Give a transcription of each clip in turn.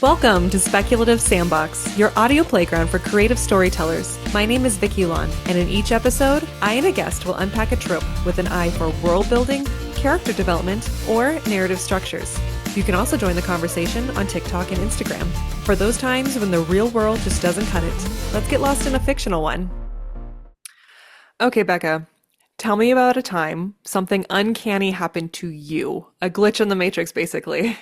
Welcome to Speculative Sandbox, your audio playground for creative storytellers. My name is Vickie Lan, and in each episode, I and a guest will unpack a trope with an eye for world building, character development, or narrative structures. You can also join the conversation on TikTok and Instagram. For those times when the real world just doesn't cut it, let's get lost in a fictional one. Okay, Becca, tell me about a time something uncanny happened to you. A glitch in the matrix, basically.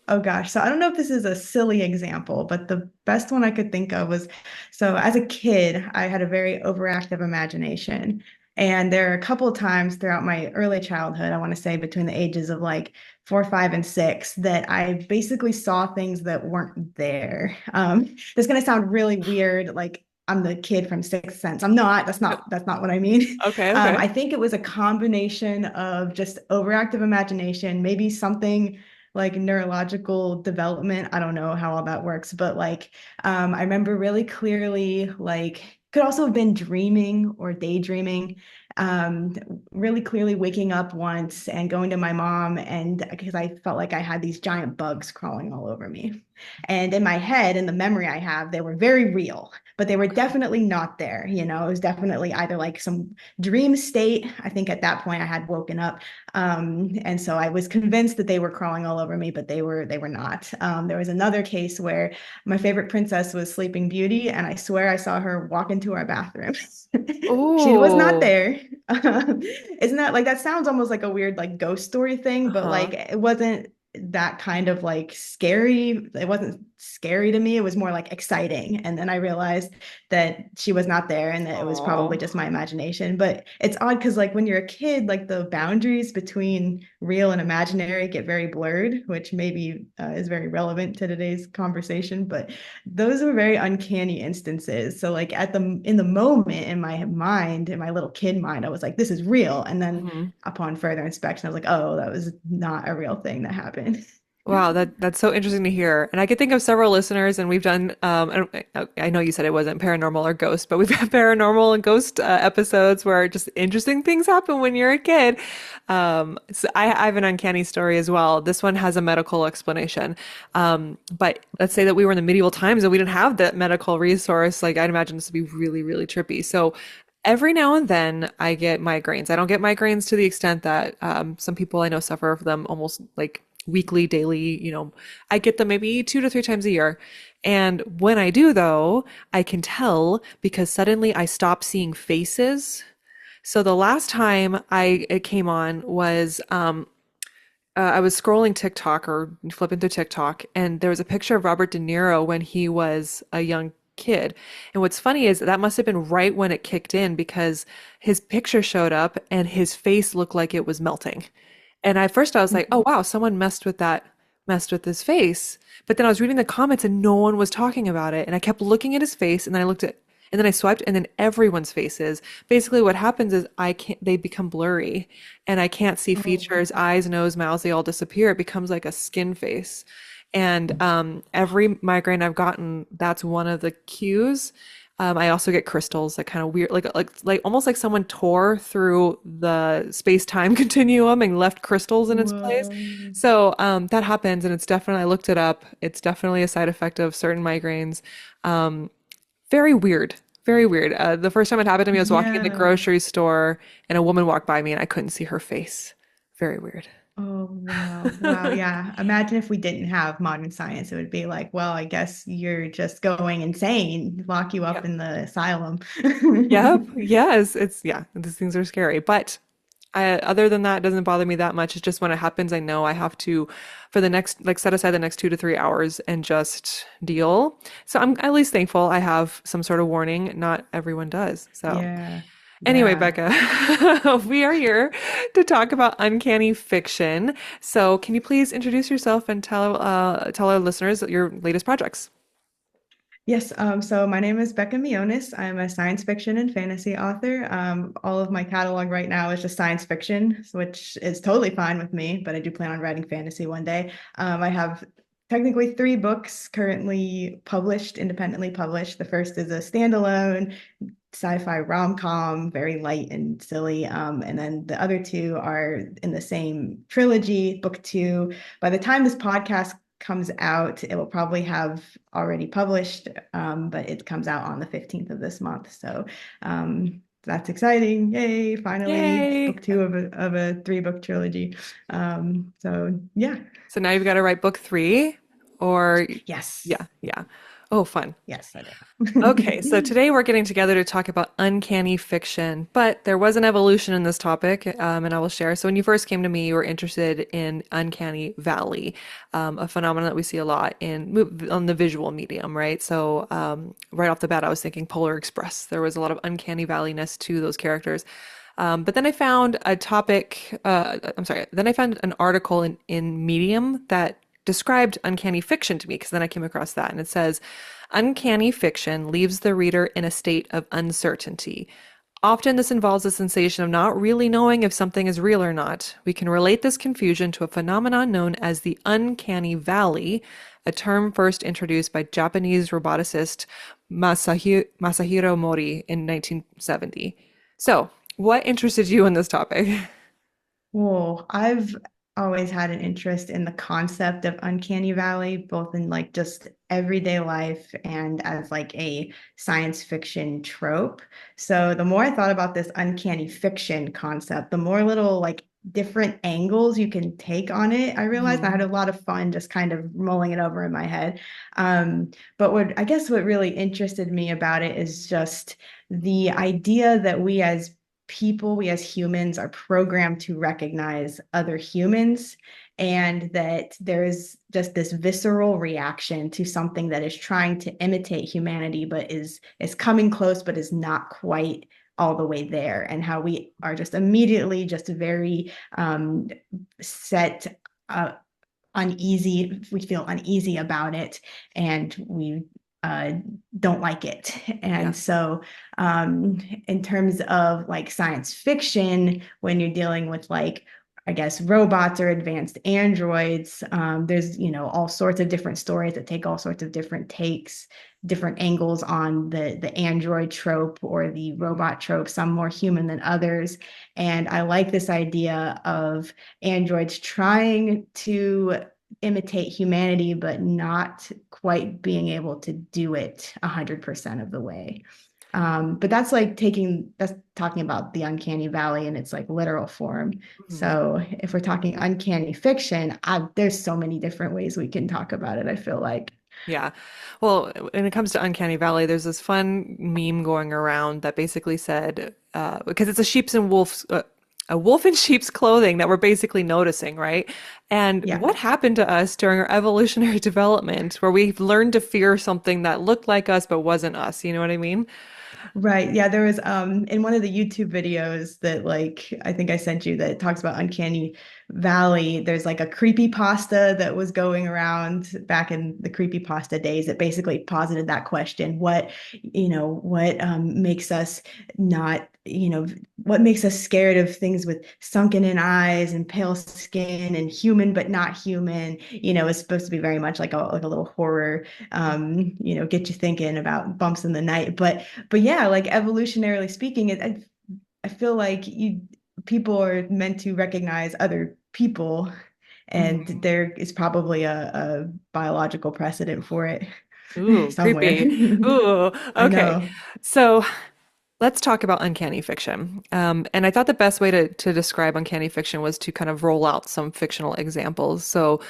Oh gosh. So I don't know if this is a silly example, but the best one I could think of was so as a kid, I had a very overactive imagination. And there are a couple of times throughout my early childhood, I want to say between the ages of like 4, 5, and 6, that I basically saw things that weren't there. This is going to sound really weird, like I'm the kid from Sixth Sense. I'm not. That's not what I mean. Okay, okay. I think it was a combination of just overactive imagination, maybe something like neurological development. I don't know how all that works, but like I remember really clearly, like could also have been dreaming or daydreaming. Um, really clearly waking up once and going to my mom, and because I felt like I had these giant bugs crawling all over me. And in my head, in the memory I have, they were very real, but they were definitely not there. It was definitely either like some dream state. I think at that point I had woken up, and so I was convinced that they were crawling all over me, but they were not. There was another case where my favorite princess was Sleeping Beauty, and I swear I saw her walk into our bathroom. She was not Oh, there. Isn't that like that sounds almost like a weird like ghost story thing, but uh-huh. like it wasn't that kind of like scary. It wasn't scary to me. It was more like exciting. And then I realized that she was not there and that it was probably Oh. just my imagination. But it's odd because like when you're a kid, like the boundaries between real and imaginary get very blurred, which maybe is very relevant to today's conversation. But those were very uncanny instances. So like in the moment in my mind, in my little kid mind, I was like, this is real. And then Mhm. upon further inspection, I was like, oh, that was not a real thing that happened. Wow, that's so interesting to hear. And I could think of several listeners, and we've done. I know you said it wasn't paranormal or ghost, but we've had paranormal and ghost episodes where just interesting things happen when you're a kid. So I have an uncanny story as well. This one has a medical explanation. But let's say that we were in the medieval times and we didn't have that medical resource. Like I'd imagine this would be really, really trippy. So every now and then I get migraines. I don't get migraines to the extent that some people I know suffer from them almost like weekly, daily, I get them maybe 2 to 3 times a year. And when I do, though, I can tell because suddenly I stop seeing faces. So the last time it came on was I was scrolling TikTok or flipping through TikTok, and there was a picture of Robert De Niro when he was a young kid. And what's funny is that must have been right when it kicked in because his picture showed up and his face looked like it was melting. And at first I was like, oh wow, someone messed with his face. But then I was reading the comments and no one was talking about it. And I kept looking at his face and then and then I swiped and then everyone's faces. Basically what happens is they become blurry and I can't see Oh, features, eyes, nose, mouths, they all disappear. It becomes like a skin face. And every migraine I've gotten, that's one of the cues. I also get crystals, that kind of weird, like almost like someone tore through the space-time continuum and left crystals in its place. whoa. So that happens, and it's definitely, I looked it up. It's definitely a side effect of certain migraines. Um, Very weird, very weird. The first time it happened to me, I was walking in the Yeah. grocery store, and a woman walked by me, and I couldn't see her face. Very weird. Oh, wow. Wow. Yeah. Imagine if we didn't have modern science, it would be like, well, I guess you're just going insane, lock you up Yep. in the asylum. Yep. Yes. Yeah, these things are scary. But other than that, it doesn't bother me that much. It's just when it happens, I know I have to, for the next, like, set aside the next 2 to 3 hours and just deal. So I'm at least thankful I have some sort of warning. Not everyone does. So Yeah. anyway, Yeah. Becca, we are here to talk about uncanny fiction. So can you please introduce yourself and tell our listeners your latest projects? Yes, so my name is Becca Mionis. I'm a science fiction and fantasy author. All of my catalog right now is just science fiction, which is totally fine with me, but I do plan on writing fantasy one day. I have technically 3 books currently published, independently published. The first is a standalone sci-fi rom-com, very light and silly. And then the other two are in the same trilogy, book 2. By the time this podcast comes out. It will probably have already published, but it comes out on the 15th of this month. So that's exciting. Yay, finally, Yay. book two of a three-book trilogy. So yeah. So now you've got to write book three, or Yes. yeah, yeah. Oh, fun. Yes, I Okay, so do. today we're getting together to talk about uncanny fiction, but there was an evolution in this topic, and I will share. So when you first came to me, you were interested in uncanny valley, a phenomenon that we see a lot on the visual medium, right? So right off the bat, I was thinking Polar Express. There was a lot of uncanny valleyness to those characters. But then I found a topic, I'm sorry, then I found an article in Medium that described uncanny fiction to me, because then I came across that, and it says, uncanny fiction leaves the reader in a state of uncertainty. Often this involves a sensation of not really knowing if something is real or not. We can relate this confusion to a phenomenon known as the uncanny valley, a term first introduced by Japanese roboticist Masahiro Mori in 1970. So, what interested you in this topic? Well, I've always had an interest in the concept of uncanny valley, both in like just everyday life and as like a science fiction trope. So the more I thought about this uncanny fiction concept, the more little like different angles you can take on it. I realized I had Mhm. a lot of fun just kind of mulling it over in my head. But what I guess what really interested me about it is just the idea that we as people, we as humans are programmed to recognize other humans, and that there's just this visceral reaction to something that is trying to imitate humanity, but is coming close, but is not quite all the way there, and how we are just immediately just very set uneasy. We feel uneasy about it, and we uh, don't like it. Yeah. And so, in terms of like science fiction, when you're dealing with like, I guess, robots or advanced androids, there's, all sorts of different stories that take all sorts of different takes, different angles on the android trope or the Mhm. robot trope, some more human than others. And I like this idea of androids trying to imitate humanity, but not quite being able to do it 100% of the way. But that's talking about the uncanny valley in its like literal form. Mhm. So if we're talking uncanny fiction, there's so many different ways we can talk about it, I feel like. Yeah. Well, when it comes to Uncanny Valley, there's this fun meme going around that basically said, because it's a wolf in sheep's clothing that we're basically noticing, right? And Yeah. what happened to us during our evolutionary development where we learned to fear something that looked like us but wasn't us? You know what I mean? Right. Yeah, there was in one of the YouTube videos that like I think I sent you that talks about Uncanny Valley, there's like a creepy pasta that was going around back in the creepy pasta days that basically posited that question. What makes us not, what makes us scared of things with sunken in eyes and pale skin and human but not human, is supposed to be very much like a little horror, get you thinking about bumps in the night. But yeah, like evolutionarily speaking, I feel like people are meant to recognize other people, and Mhm. there is probably a biological precedent for it Ooh, somewhere. creepy. Ooh, I okay. know. So let's talk about uncanny fiction. And I thought the best way to describe uncanny fiction was to kind of roll out some fictional examples. So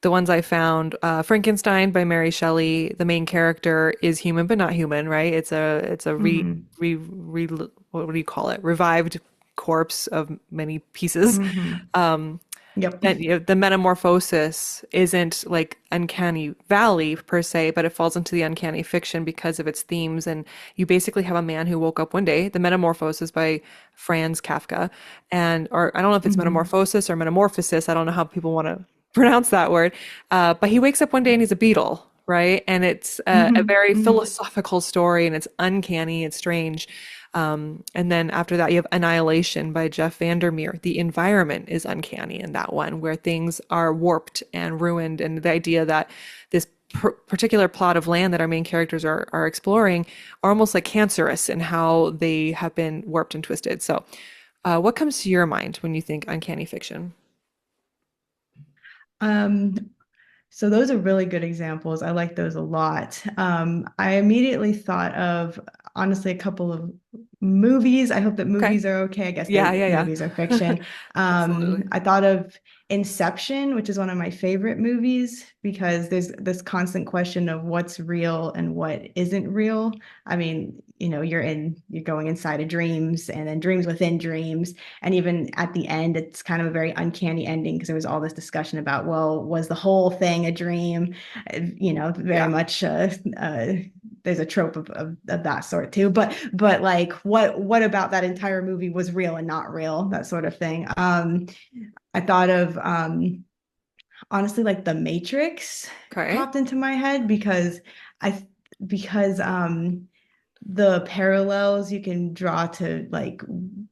the ones I found, Frankenstein by Mary Shelley, the main character is human but not human, right? It's a what do you call it? Revived corpse of many pieces. Um, Yep. and the metamorphosis isn't like uncanny valley per se, but it falls into the uncanny fiction because of its themes. And you basically have a man who woke up one day, the metamorphosis by Franz Kafka, and or I don't know if it's Mhm. metamorphosis or metamorphosis, I don't know how people want to pronounce that word, but he wakes up one day and he's a beetle, right? And it's a Mhm. very Mhm. philosophical story, and it's uncanny, it's strange. And then after that, you have Annihilation by Jeff Vandermeer. The environment is uncanny in that one, where things are warped and ruined. And the idea that this particular plot of land that our main characters are exploring are almost like cancerous in how they have been warped and twisted. So, what comes to your mind when you think uncanny fiction? Um, So those are really good examples. I like those a lot. I immediately thought of honestly a couple of movies. I hope that Okay. movies are okay. I guess Yeah, they yeah, movies are yeah. fiction. Absolutely. I thought of Inception, which is one of my favorite movies because there's this constant question of what's real and what isn't real. I mean, you're going inside of dreams and then dreams within dreams. And even at the end, it's kind of a very uncanny ending because there was all this discussion about, well, was the whole thing a dream? Very Yeah. much there's a trope of that sort too. But like what about that entire movie was real and not real, that sort of thing. I thought of honestly like The Matrix Okay. popped into my head I because the parallels you can draw to like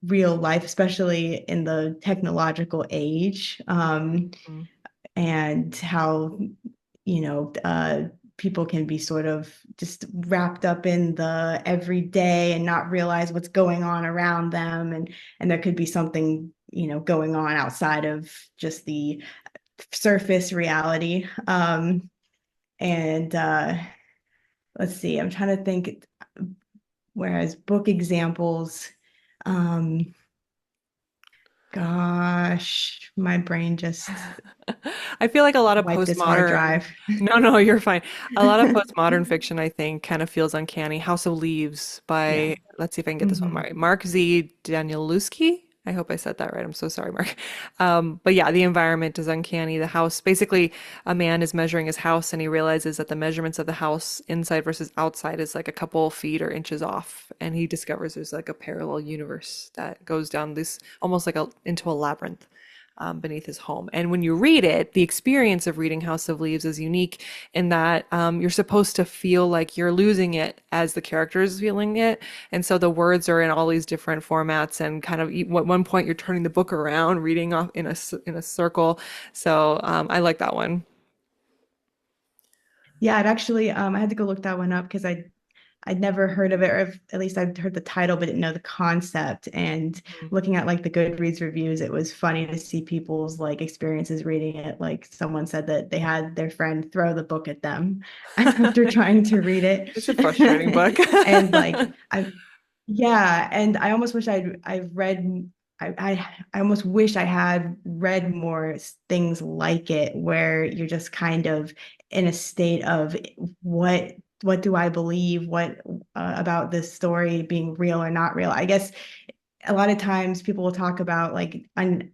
real life, especially in the technological age, Mhm. and how, you know, uh, people can be sort of just wrapped up in the everyday and not realize what's going on around them, and there could be something, going on outside of just the surface reality. And let's see, I'm trying to think. Whereas book examples, um, gosh, my brain just I feel like a lot of wiped its hard postmodern, drive. no, no, you're fine. A lot of postmodern fiction, I think, kind of feels uncanny. House of Leaves Yeah. by, let's see if I can get this one Hmm. right. Mark Z. Danielewski. I hope I said that right. I'm so sorry, Mark. But yeah, the environment is uncanny. The house, basically, a man is measuring his house and he realizes that the measurements of the house inside versus outside is like a couple feet or inches off. And he discovers there's like a parallel universe that goes down this almost like into a labyrinth beneath his home. And when you read it, the experience of reading House of Leaves is unique in that you're supposed to feel like you're losing it as the character is feeling it. And so the words are in all these different formats, and kind of at one point you're turning the book around, reading off in a circle. So I like that one. Yeah, it actually, I had to go look that one up because I'd never heard of it, or at least I'd heard the title, but didn't know the concept. And looking at like the Goodreads reviews, it was funny to see people's like experiences reading it. Like someone said that they had their friend throw the book at them after trying to read It's a it. frustrating book. And like yeah, and I almost wish I've read I almost wish I had read more things like it where you're just kind of in a state of what what do I believe? What about this story being real or not real? I guess a lot of times people will talk about like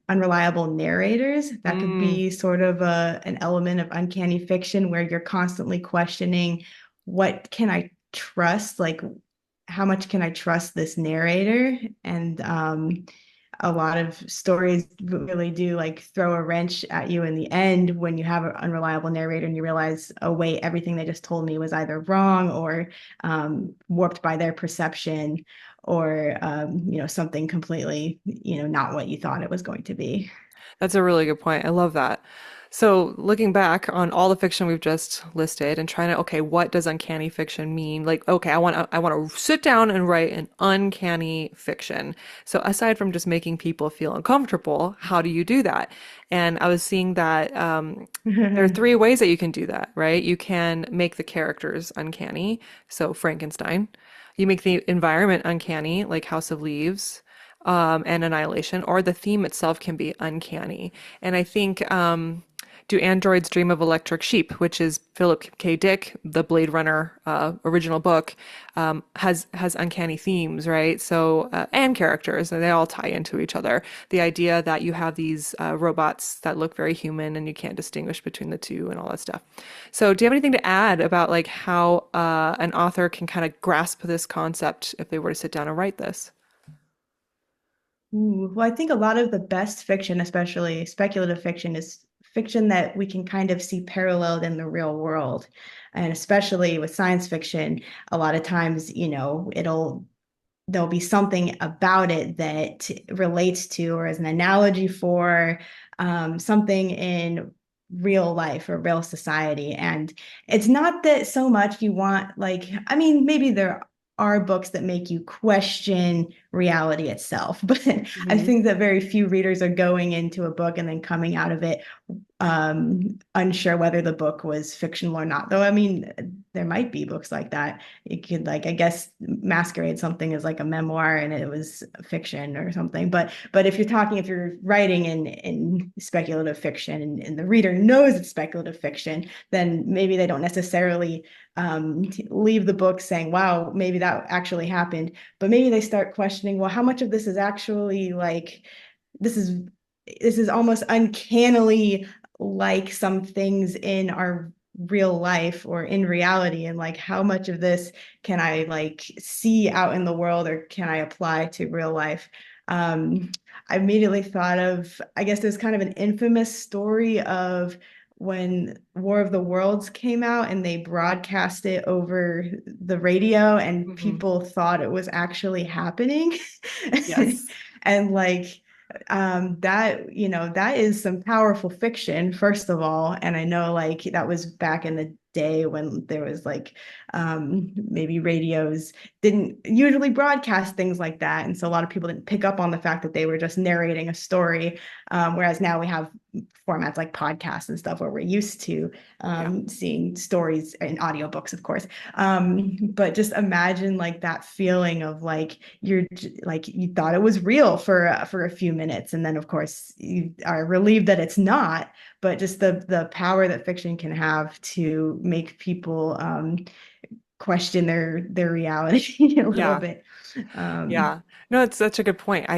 unreliable narrators. That could Mm, be sort of an element of uncanny fiction where you're constantly questioning what can I trust? Like, how much can I trust this narrator? And a lot of stories really do like throw a wrench at you in the end when you have an unreliable narrator and you realize, oh, wait, everything they just told me was either wrong or warped by their perception or, something completely, not what you thought it was going to be. that's a really good point. I love that. So, looking back on all the fiction we've just listed and trying to, okay, what does uncanny fiction mean? Like, okay, I want to sit down and write an uncanny fiction. So, aside from just making people feel uncomfortable, how do you do that? And I was seeing that there are three ways that you can do that, right? You can make the characters uncanny, so Frankenstein. You make the environment uncanny, like House of Leaves and Annihilation, or the theme itself can be uncanny. And I think Do Androids Dream of Electric Sheep, which is Philip K. Dick, the Blade Runner original book, has uncanny themes, right? So and characters, and they all tie into each other. The idea that you have these robots that look very human, and you can't distinguish between the two, and all that stuff. So, do you have anything to add about like how an author can kind of grasp this concept if they were to sit down and write this? Ooh, well, I think a lot of the best fiction, especially speculative fiction, is fiction that we can kind of see paralleled in the real world. And especially with science fiction, a lot of times, there'll be something about it that relates to or as an analogy for something in real life or real society. And it's not that so much you want, like, I mean, maybe there are books that make you question reality itself. But I Hmm. think that very few readers are going into a book and then coming out of it unsure whether the book was fictional or not. Though, I mean, there might be books like that. It could, like, I guess, masquerade something as like a memoir and it was fiction or something. But if you're writing in speculative fiction and the reader knows it's speculative fiction, then maybe they don't necessarily leave the book saying, wow, maybe that actually happened. But maybe they start questioning, well, how much of this is actually like, this is this is almost uncannily like some things in our real life or in reality, and like how much of this can I like see out in the world or can I apply to real life. um I immediately thought of, I guess there's kind of an infamous story of when War of the Worlds came out and they broadcast it over the radio and Hmm. people thought it was actually happening. Yes. And like that, that is some powerful fiction, first of all. And I know like that was back in the day when there was like maybe radios didn't usually broadcast things like that, and so a lot of people didn't pick up on the fact that they were just narrating a story. Whereas now we have formats like podcasts and stuff where we're used to Yeah. seeing stories in audiobooks, of course. But just imagine like that feeling of like like you thought it was real for a few minutes, and then of course you are relieved that it's not. But just the power that fiction can have to make people question their reality a little Yeah. bit. Um, Yeah. No, it's such a good point.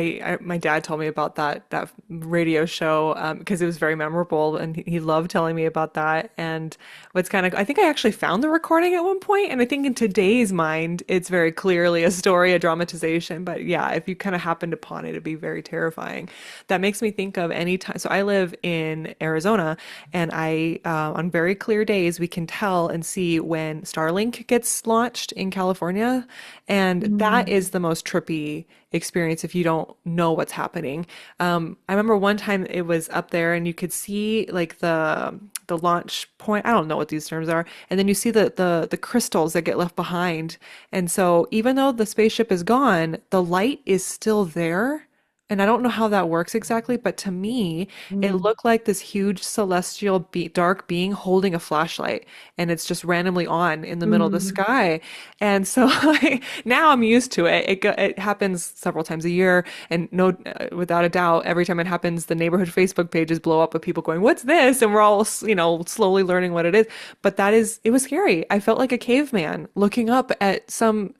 My dad told me about that radio show because it was very memorable, and he loved telling me about that. And what's kind of I think I actually found the recording at one point, and I think in today's mind, it's very clearly a story, a dramatization. But yeah, if you kind of happened upon it, it'd be very terrifying. That makes me think of any time. So I live in Arizona, and I on very clear days we can tell and see when Starlink gets launched in California, and that is the most trippy experience if you don't know what's happening. I remember one time it was up there and you could see like the launch point. I don't know what these terms are. And then you see the crystals that get left behind. And so even though the spaceship is gone, the light is still there. And I don't know how that works exactly, but to me, it mm, looked like this huge celestial dark being holding a flashlight, and it's just randomly on in the middle of the mm, sky. And so like, now I'm used to it. It happens several times a year, and no, without a doubt, every time it happens, the neighborhood Facebook pages blow up with people going, "What's this?" And we're all, slowly learning what it is. But it was scary. I felt like a caveman looking up at some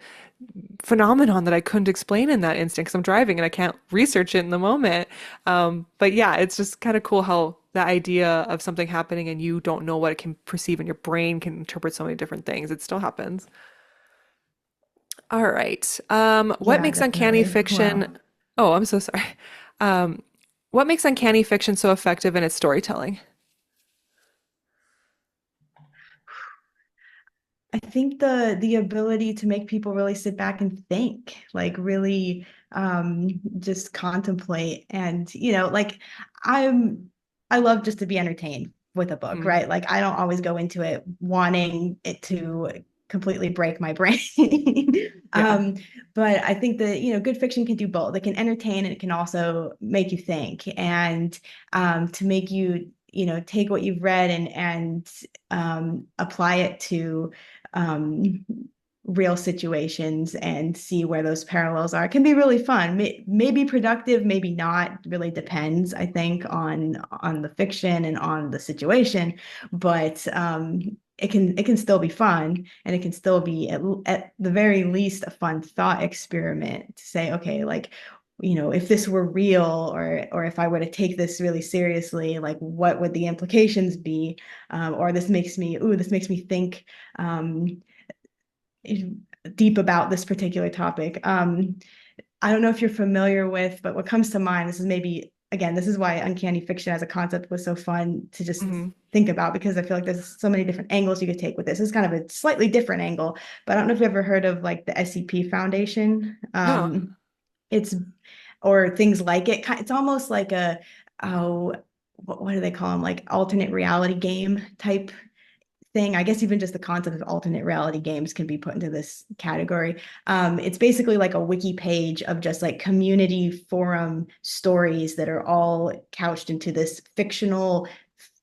phenomenon that I couldn't explain in that instant because I'm driving and I can't research it in the moment. But yeah, it's just kind of cool how the idea of something happening and you don't know what it can perceive and your brain can interpret so many different things. It still happens. All right. What yeah, makes uncanny definitely. fiction? Wow. Oh, I'm so sorry. Um, what makes uncanny fiction so effective in its storytelling? I think the ability to make people really sit back and think, like really just contemplate. And like I'm I love just to be entertained with a book, Mhm. right? Like I don't always go into it wanting it to completely break my brain. Yeah. um but I think that good fiction can do both. It can entertain and it can also make you think, and to make you take what you've read and apply it to um, real situations and see where those parallels are. It can be really fun. Maybe productive, maybe not. Really depends, I think, on the fiction and on the situation. But it can still be fun, and it can still be at the very least a fun thought experiment to say, okay, like if this were real, or if I were to take this really seriously, like what would the implications be? Or this makes me think um, deep about this particular topic. I don't know if you're familiar with, but what comes to mind, this is maybe, again, this is why uncanny fiction as a concept was so fun to just Hmm. think about, because I feel like there's so many different angles you could take with this. It's kind of a slightly different angle, but I don't know if you've ever heard of like the SCP Foundation. No. It's or things like it. It's almost like oh, what do they call them? Like alternate reality game type thing. I guess even just the concept of alternate reality games can be put into this category. It's basically like a wiki page of just like community forum stories that are all couched into this fictional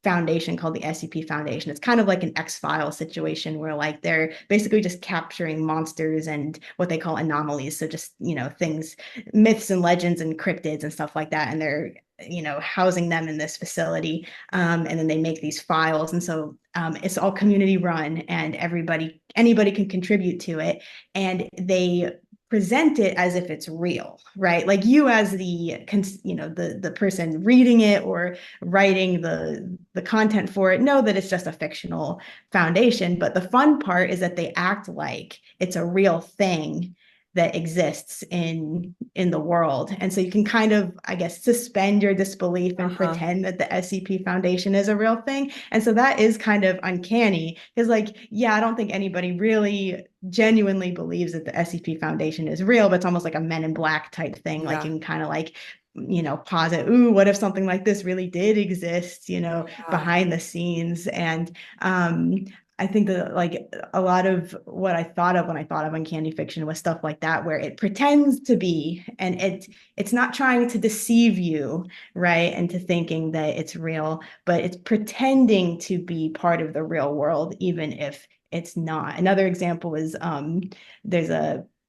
foundation called the SCP Foundation. It's kind of like an X-File situation where like they're basically just capturing monsters and what they call anomalies. So just, things, myths and legends and cryptids and stuff like that. And they're, housing them in this facility. And then they make these files. And so it's all community run and anybody can contribute to it. And they present it as if it's real, right? Like you as the person reading it or writing the content for it know that it's just a fictional foundation, but the fun part is that they act like it's a real thing that exists in the world. And so you can kind of, I guess, suspend your disbelief and Uh-huh. pretend that the SCP Foundation is a real thing. And so that is kind of uncanny because, like, yeah, I don't think anybody really genuinely believes that the SCP Foundation is real, but it's almost like a Men in Black type thing. Like Yeah. you can kind of like, posit, ooh, what if something like this really did exist, Yeah. behind the scenes. And I think that like a lot of what I thought of when I thought of uncanny fiction was stuff like that, where it pretends to be, and it's not trying to deceive you, right, into thinking that it's real, but it's pretending to be part of the real world, even if it's not. Another example is there's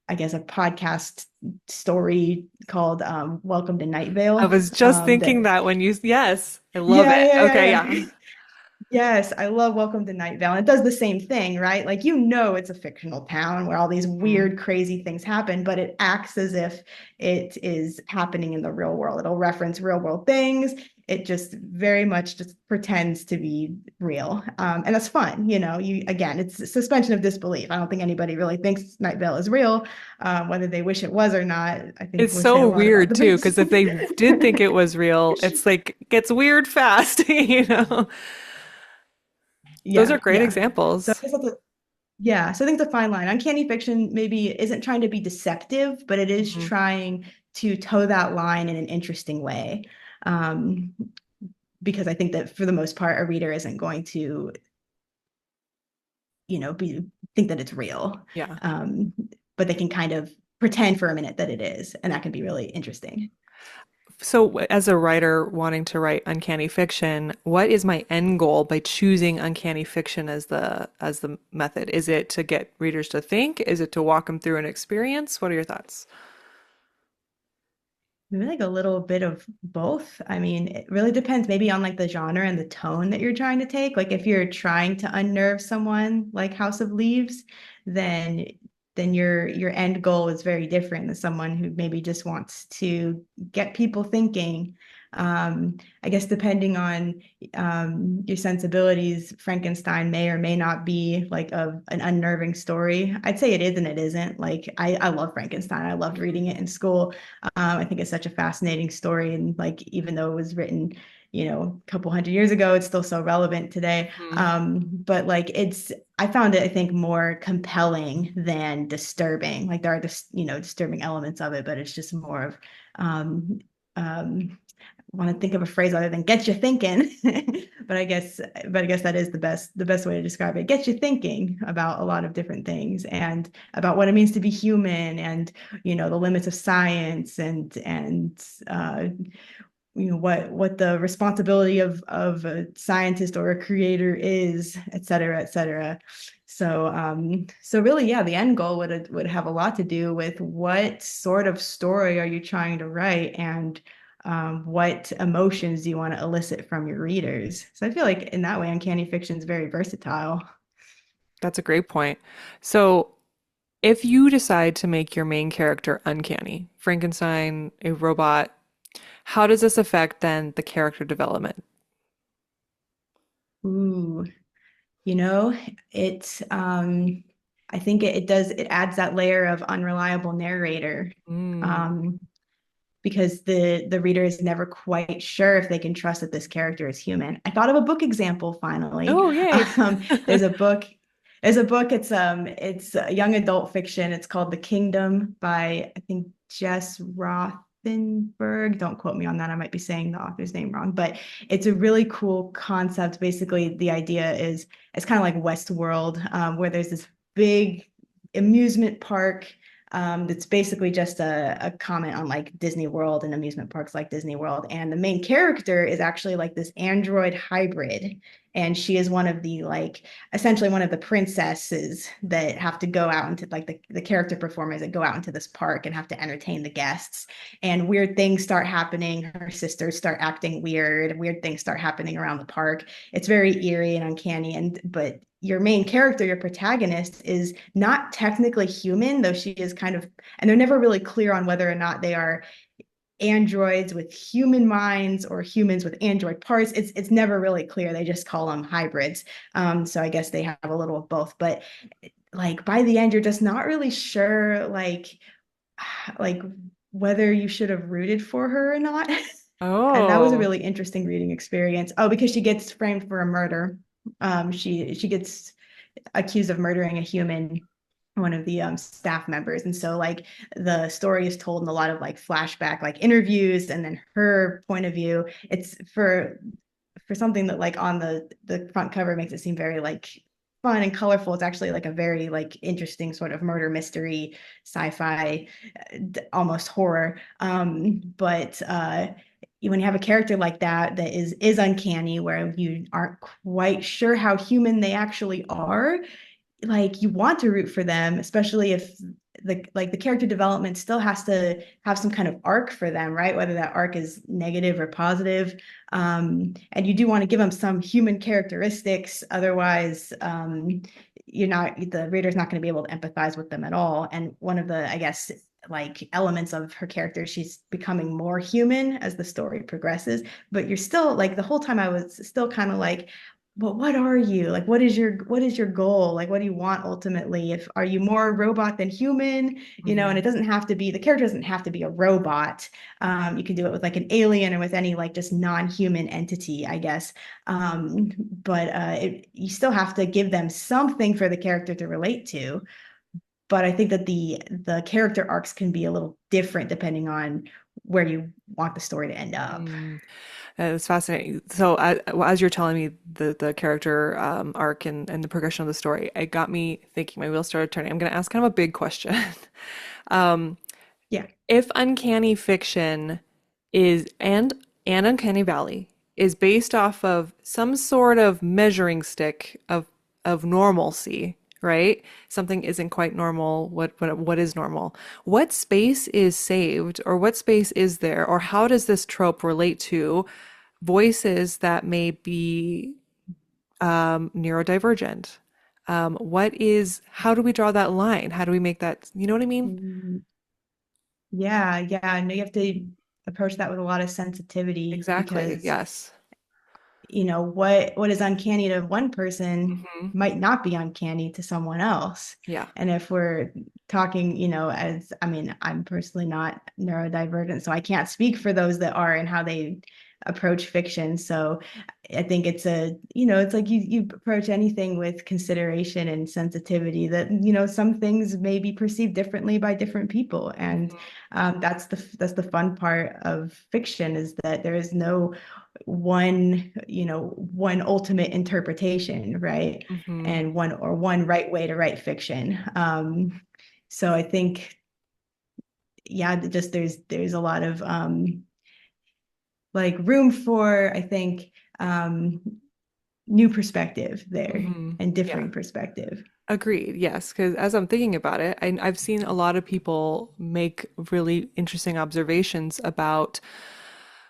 I guess a podcast story called Welcome to Night I Vale. was just thinking That that when you, yes, I love yeah, it. yeah, Okay, yeah, yeah. yeah. Yes, I love Welcome to Night Vale. It does the same thing, right? Like it's a fictional town where all these Mm. weird, crazy things happen, but it acts as if it is happening in the real world. It'll reference real world things. It just very much just pretends to be real. And that's fun, You again, it's suspension of disbelief. I don't think anybody really thinks Night Vale is real. Whether they wish it was or not, I think It's would say so a lot about weird the too, person. because if they did think it was real, it's like gets weird fast, you know? Those are Yeah, great yeah. So I examples. guess yeah, so I think the fine line. Uncanny fiction maybe isn't trying to be deceptive, but it is Mhm. trying to toe that line in an interesting way. Um, because I think that for the most part, a reader isn't going to, be think that it's real. Yeah. Um, but they can kind of pretend for a minute that it is, and that can be really interesting. So, as a writer wanting to write uncanny fiction, what is my end goal by choosing uncanny fiction as the method? Is it to get readers to think? Is it to walk them through an experience? What are your thoughts? Maybe like a little bit of both. I mean, it really depends maybe on like the genre and the tone that you're trying to take. Like if you're trying to unnerve someone like House of Leaves, then your end goal is very different than someone who maybe just wants to get people thinking. I guess depending on your sensibilities, Frankenstein may or may not be like an unnerving story. I'd say it is and it isn't. Like I love Frankenstein. I loved reading it in school. I think it's such a fascinating story. And like, even though it was written, a couple hundred years ago, it's still so relevant today. Mhm. But like, I found it, I think, more compelling than disturbing. Like there are just, disturbing elements of it, but it's just more of, um, um, I want to think of a phrase other than get you thinking. but I guess that is the best way to describe it. Get you thinking about a lot of different things and about what it means to be human and the limits of science and what the responsibility of a scientist or a creator is, et cetera, et cetera. So really, yeah, the end goal would have a lot to do with what sort of story are you trying to write and what emotions do you want to elicit from your readers. So I feel like in that way, uncanny fiction is very versatile. That's a great point. So, if you decide to make your main character uncanny, Frankenstein, a robot, how does this affect then the character development? Ooh, you know, it I think it does it adds that layer of unreliable narrator. Mm. Um, because the reader is never quite sure if they can trust that this character is human. I thought of a book example finally. Oh, yay. Um, there's a book. There's a book. It's a young adult fiction. It's called The Kingdom by I think Jess Roth. Rothenberg. Don't quote me on that. I might be saying the author's name wrong, but it's a really cool concept. Basically, the idea is it's kind of like Westworld, where there's this big amusement park that's basically just a comment on like Disney World and amusement parks like Disney World. And the main character is actually like this android hybrid. And she is one of the like essentially one of the princesses that have to go out into like the character performers that go out into this park and have to entertain the guests. And weird things start happening. Her sisters start acting weird. Weird things start happening around the park. It's very eerie and uncanny. And but your main character, your protagonist, is not technically human, though she is kind of, and they're never really clear on whether or not they are androids with human minds or humans with android parts. It's never really clear. They just call them hybrids. So I guess they have a little of both. But like by the end, you're just not really sure like whether you should have rooted for her or not. And that was a Oh. really interesting reading experience. Oh, because she gets framed for a murder. She gets accused of murdering a human, one of the staff members. And so like the story is told in a lot of like flashback like interviews and then her point of view. It's for something that like on the front cover makes it seem very like fun and colorful. It's actually like a very like interesting sort of murder mystery, sci-fi, almost horror. But when you have a character like that that is uncanny, where you aren't quite sure how human they actually are, like you want to root for them, especially if the character development still has to have some kind of arc for them, right? Whether that arc is negative or positive. And you do want to give them some human characteristics. Otherwise, the reader's not going to be able to empathize with them at all. And one of the, I guess, like elements of her character, she's becoming more human as the story progresses. But you're still like the whole time I was still kind of like, but what are you? Like what is your goal? Like what do you want ultimately? If are you more robot than human? And Mhm. it doesn't have to be the character doesn't have to be a robot. You can do it with like an alien or with any like just non-human entity, I guess. But you still have to give them something for the character to relate to. But I think that the character arcs can be a little different depending on where you want the story to end up. Mm. It's fascinating. So as you're telling me the character arc and the progression of the story, it got me thinking. My wheels started turning. I'm going to ask kind of a big question. Um, Yeah. if Uncanny Fiction and Uncanny Valley is based off of some sort of measuring stick of normalcy, right? Something isn't quite normal. What is normal? What space is saved, or what space is there, or how does this trope relate to voices that may be neurodivergent? How do we draw that line? How do we make that, you know what I mean? Mm, yeah, yeah. I know you have to approach that with a lot of sensitivity Exactly. because Yes. what is uncanny to one person Hmm. might not be uncanny to someone else. Yeah. And if we're talking, as I mean, I'm personally not neurodivergent, so I can't speak for those that are and how they approach fiction. So I think it's like you approach anything with consideration and sensitivity that, some things may be perceived differently by different people. And that's the fun part of fiction is that there is no one ultimate interpretation, right? Hmm. And one right way to write fiction. So I think, yeah, just there's a lot of like room for, I think, um, new perspective there Hmm. and Yeah. differing perspective. Agreed. Yes, because as I'm thinking about it, I've seen a lot of people make really interesting observations about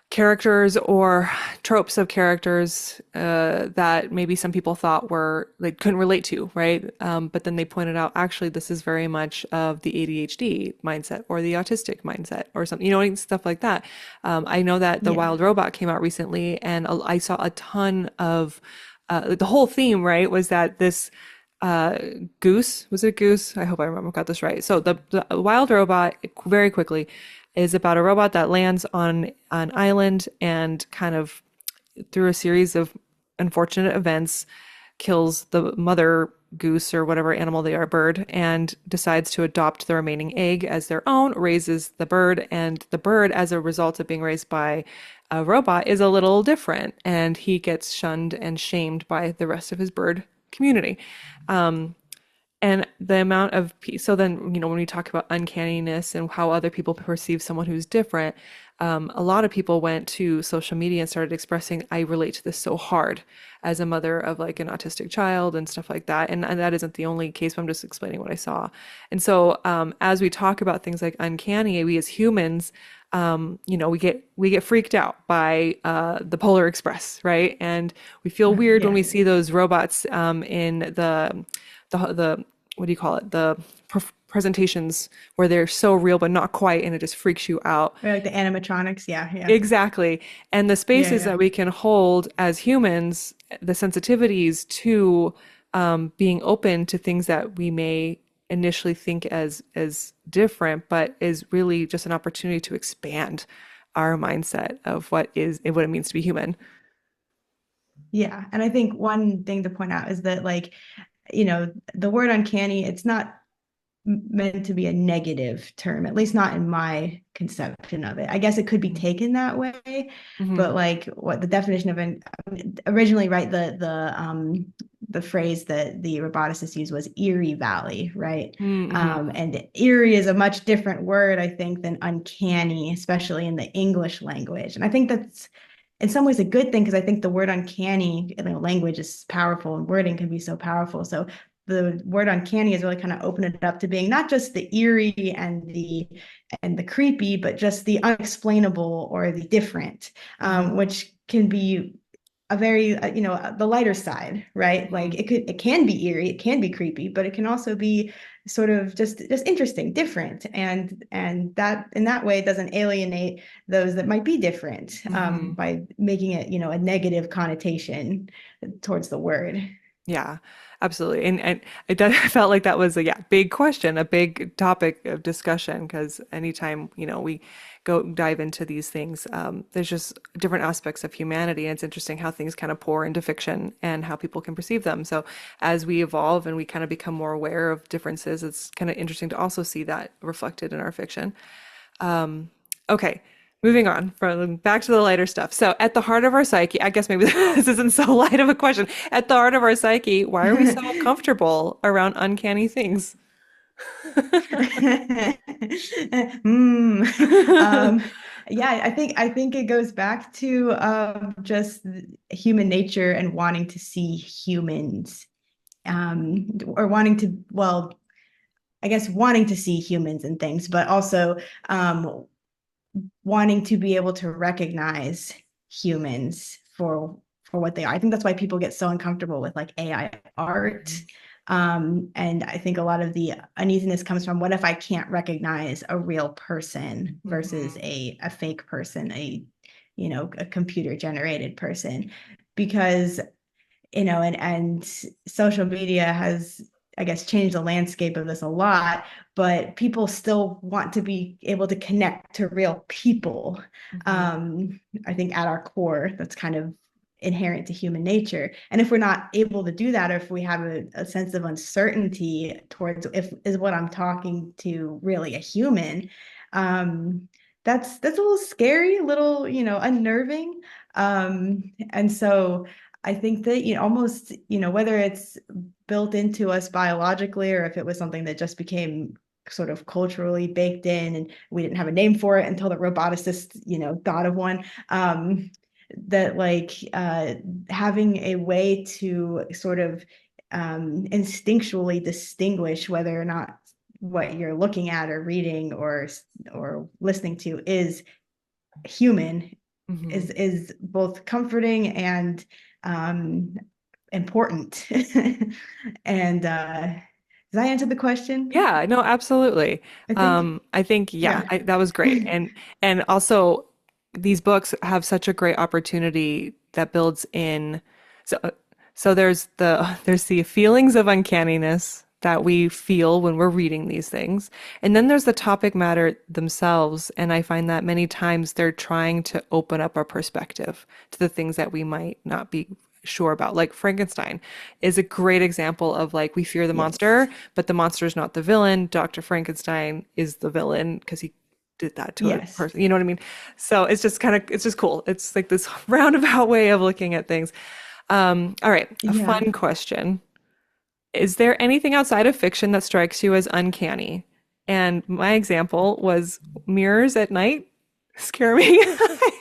characters or tropes of characters that maybe some people thought were like couldn't relate to, right? But then they pointed out actually this is very much of the ADHD mindset or the autistic mindset or something, stuff like that. I know that The Yeah. Wild Robot came out recently, and I saw a ton of the whole theme, right, was that this uh goose, was it goose? I hope I remember got this right. So the wild robot, very quickly, is about a robot that lands on an island and kind of through a series of unfortunate events kills the mother goose or whatever animal they are, bird, and decides to adopt the remaining egg as their own, raises the bird, and the bird, as a result of being raised by a robot, is a little different, and he gets shunned and shamed by the rest of his bird community. And the amount of, so then, when we talk about uncanniness and how other people perceive someone who's different, a lot of people went to social media and started expressing, I relate to this so hard as a mother of like an autistic child and stuff like that. And that isn't the only case, but I'm just explaining what I saw. And so, as we talk about things like uncanny, we as humans, we get freaked out by the Polar Express, right? And we feel weird when Yeah. we see those robots in the what do you call it? The presentations where they're so real but not quite, and it just freaks you out. Or like the animatronics. Yeah, yeah. Exactly. And the Yeah, spaces yeah. that we can hold as humans, the sensitivities to being open to things that we may initially think as different, but is really just an opportunity to expand our mindset of what it means to be human. Yeah. And I think one thing to point out is that like, the word uncanny, it's not meant to be a negative term, at least not in my conception of it. I guess it could be taken that way, Hmm. but like what the definition of an originally, right? The phrase that the roboticists used was eerie valley, right? Mm-hmm. And eerie is a much different word, I think, than uncanny, especially in the English language. And I think that's in some ways a good thing because I think the word uncanny, language is powerful and wording can be so powerful. So the word uncanny has really kind of opened it up to being not just the eerie and the creepy, but just the unexplainable or the different, Hmm. which can be a very the lighter side, right? Like Hmm. it can be eerie, it can be creepy, but it can also be sort of just interesting, different, and that in that way it doesn't alienate those that might be different Hmm. by making it a negative connotation towards the word. Yeah, absolutely. And I felt like that was a big question, a big topic of discussion, because anytime, we go dive into these things, there's just different aspects of humanity. And it's interesting how things kind of pour into fiction and how people can perceive them. So as we evolve and we kind of become more aware of differences, it's kind of interesting to also see that reflected in our fiction. Okay, moving on from back to the lighter stuff. So, at the heart of our psyche, I guess maybe this isn't so light of a question. At the heart of our psyche, why are we so comfortable around uncanny things? Hmm. Um, yeah, I think it goes back to just human nature and wanting to see humans, or wanting to, well, I guess wanting to see humans and things, but also wanting to be able to recognize humans for what they are. I think that's why people get so uncomfortable with like AI art. And I think a lot of the uneasiness comes from what if I can't recognize a real person versus Mhm. a fake person, a computer generated person, because and social media has, I guess, changed the landscape of this a lot, but people still want to be able to connect to real people. Mhm. I think at our core, that's kind of inherent to human nature. And if we're not able to do that, or if we have a sense of uncertainty towards if is what I'm talking to really a human, um, that's a little scary, a little, unnerving. And so I think that, almost, whether it's built into us biologically or if it was something that just became sort of culturally baked in and we didn't have a name for it until the roboticists, thought of one. That like having a way to sort of instinctually distinguish whether or not what you're looking at or reading or listening to is human Mhm. is both comforting and um, important. And does that answer the question? Yeah, no, absolutely. I think, I think, yeah. that was great. And also these books have such a great opportunity that builds in. So so there's the feelings of uncanniness that we feel when we're reading these things. And then there's the topic matter themselves. And I find that many times they're trying to open up our perspective to the things that we might not be sure about. Like Frankenstein is a great example of like we fear the monster, Yes. but the monster is not the villain. Dr. Frankenstein is the villain because he did that to a Yes. person. You know what I mean? So it's just kind of it's just cool. It's like this roundabout way of looking at things. All right, a Yeah. fun question. Is there anything outside of fiction that strikes you as uncanny? And my example was mirrors at night scare me.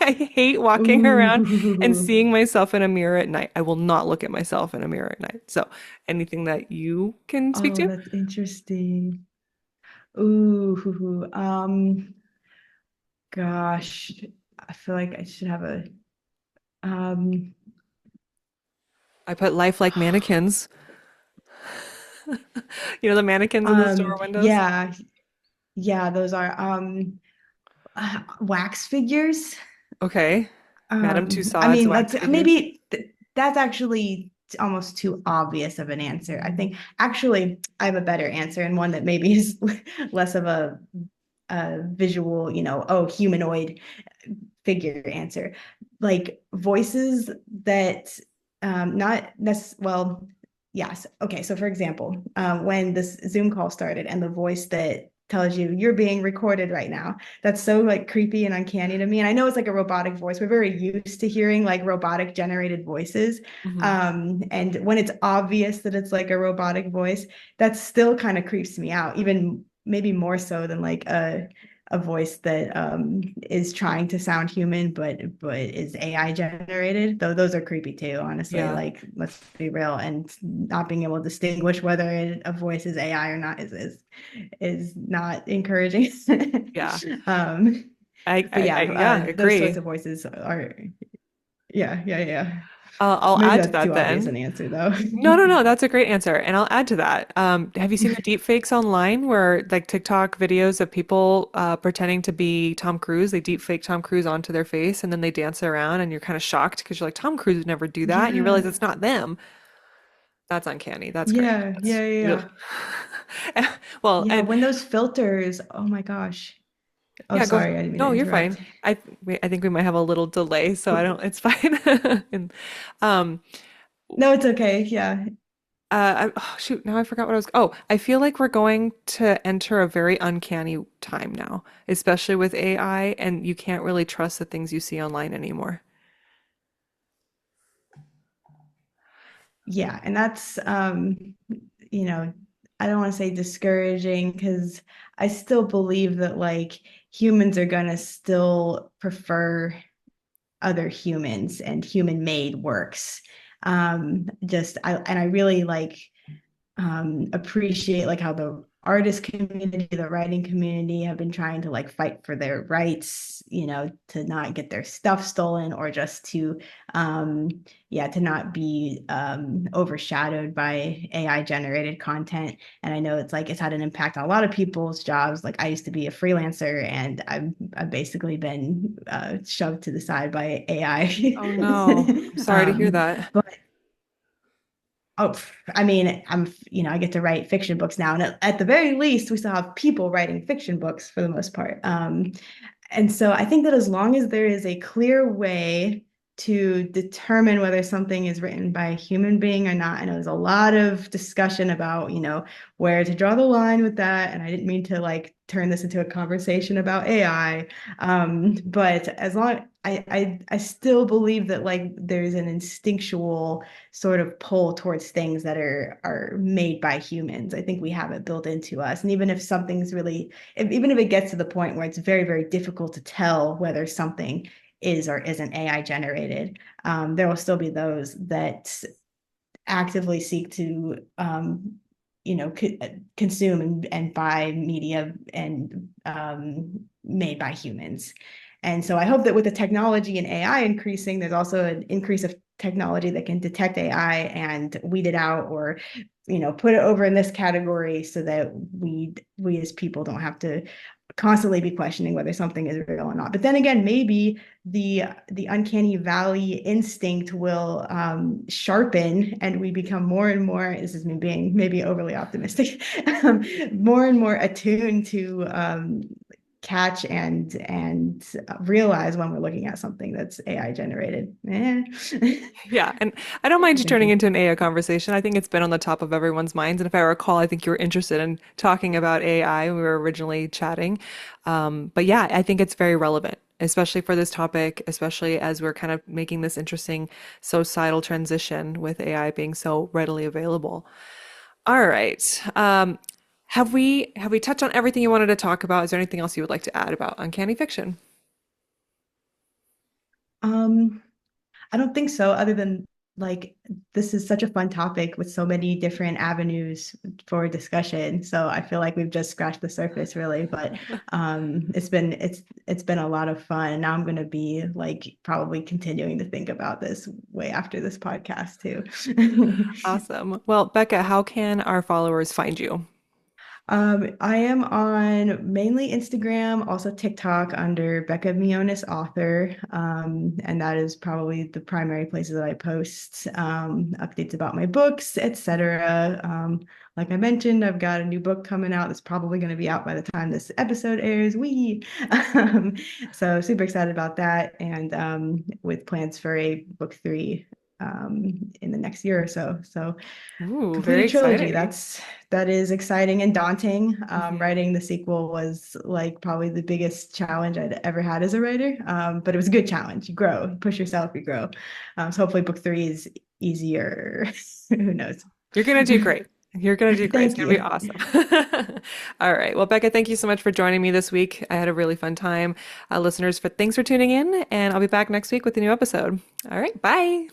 I hate walking around and Ooh. seeing myself in a mirror at night. I will not look at myself in a mirror at night. So, anything that you can speak Oh, to? that's interesting. Ooh. Gosh. I feel like I should have a um I put life like mannequins. You know, the mannequins in the store windows? yeah, yeah, those are wax figures. Okay. Madame I Tussauds mean, wax that's figures. maybe that's actually almost too obvious of an answer. I think actually I have a better answer and one that maybe is less of a visual, oh, humanoid figure answer. Like voices that not necessarily, well, yes. Okay, so for example, when this Zoom call started and the voice that tells you you're being recorded right now, that's so like creepy and uncanny to me. And I know it's like a robotic voice. We're very used to hearing like robotic generated voices. Hmm. And when it's obvious that it's like a robotic voice, that still kind of creeps me out, even maybe more so than like a voice that is trying to sound human but is AI generated. Though those are creepy too, honestly. Yeah. Like let's be real, and not being able to distinguish whether a voice is AI or not is not encouraging. Yeah. um, but yeah, Yeah, those sorts agree. of voices are yeah. I'll Maybe add to that's that too obvious then. an answer though. No, that's a great answer. And I'll add to that. Have you seen the deep fakes online where like TikTok videos of people pretending to be Tom Cruise? They deep fake Tom Cruise onto their face and then they dance around and you're kind of shocked because you're like, Tom Cruise would never do that. And you realize Yeah, it's not them. That's uncanny. That's great. yeah, That's yeah, yeah, ugh. yeah. Well, Yeah, and when those filters, oh my gosh. Oh, yeah, go. sorry, I didn't mean to No, you're interrupt. fine. I think we might have a little delay, so I don't. It's fine. And um, No, it's okay. Yeah. oh, shoot, now I forgot what I was. Oh, I feel like we're going to enter a very uncanny time now, especially with AI, and you can't really trust the things you see online anymore. Yeah, and that's you know, I don't want to say discouraging because I still believe that like humans are gonna still prefer other humans and human made works. Just I really like appreciate like how the artist community, the writing community have been trying to like fight for their rights, to not get their stuff stolen or just to yeah, to not be overshadowed by AI generated content. And I know it's like it's had an impact on a lot of people's jobs. Like I used to be a freelancer and I've basically been shoved to the side by AI. Oh no, I'm sorry to hear that. But oh, I mean, I get to write fiction books now, and at the very least, we still have people writing fiction books for the most part. And so I think that as long as there is a clear way to determine whether something is written by a human being or not, I know there's a lot of discussion about, where to draw the line with that. And I didn't mean to like turn this into a conversation about AI. But as long I still believe that like there's an instinctual sort of pull towards things that are made by humans. I think we have it built into us. And even if something's really even if it gets to the point where it's very, very difficult to tell whether something is or isn't AI generated, there will still be those that actively seek to, consume and buy media and made by humans. And so I hope that with the technology and AI increasing, there's also an increase of technology that can detect AI and weed it out or put it over in this category so that we as people don't have to constantly be questioning whether something is real or not. But then again, maybe the uncanny valley instinct will sharpen and we become more and more, this is me being maybe overly optimistic, more and more attuned to catch and realize when we're looking at something that's AI generated. Yeah, and I don't mind you Thank turning you. into an AI conversation. I think it's been on the top of everyone's minds. And if I recall, I think you were interested in talking about AI when we were originally chatting. But yeah, I think it's very relevant, especially for this topic, especially as we're kind of making this interesting societal transition with AI being so readily available. All right. Have we touched on everything you wanted to talk about? Is there anything else you would like to add about Uncanny Fiction? Um, I don't think so, other than like this is such a fun topic with so many different avenues for discussion. So I feel like we've just scratched the surface really, but it's been a lot of fun. Now I'm gonna be like probably continuing to think about this way after this podcast too. Awesome. Well, Becca, how can our followers find you? I am on mainly Instagram, also TikTok under Becca Mionis author. And that is probably the primary places that I post updates about my books, etc. Like I mentioned, I've got a new book coming out that's probably going to be out by the time this episode airs. Um, so super excited about that, and with plans for a book three in the next year or so. So Ooh, complete a very trilogy. exciting. That is exciting and daunting. Mhm. Writing the sequel was like probably the biggest challenge I'd ever had as a writer. But it was a good challenge. You grow, you push yourself, you grow. So hopefully book three is easier. Who knows? You're gonna do great. You're gonna do great. It's Thank gonna be you. awesome. All right. Well, Becca, thank you so much for joining me this week. I had a really fun time. Listeners, thanks for tuning in, and I'll be back next week with a new episode. All right. Bye.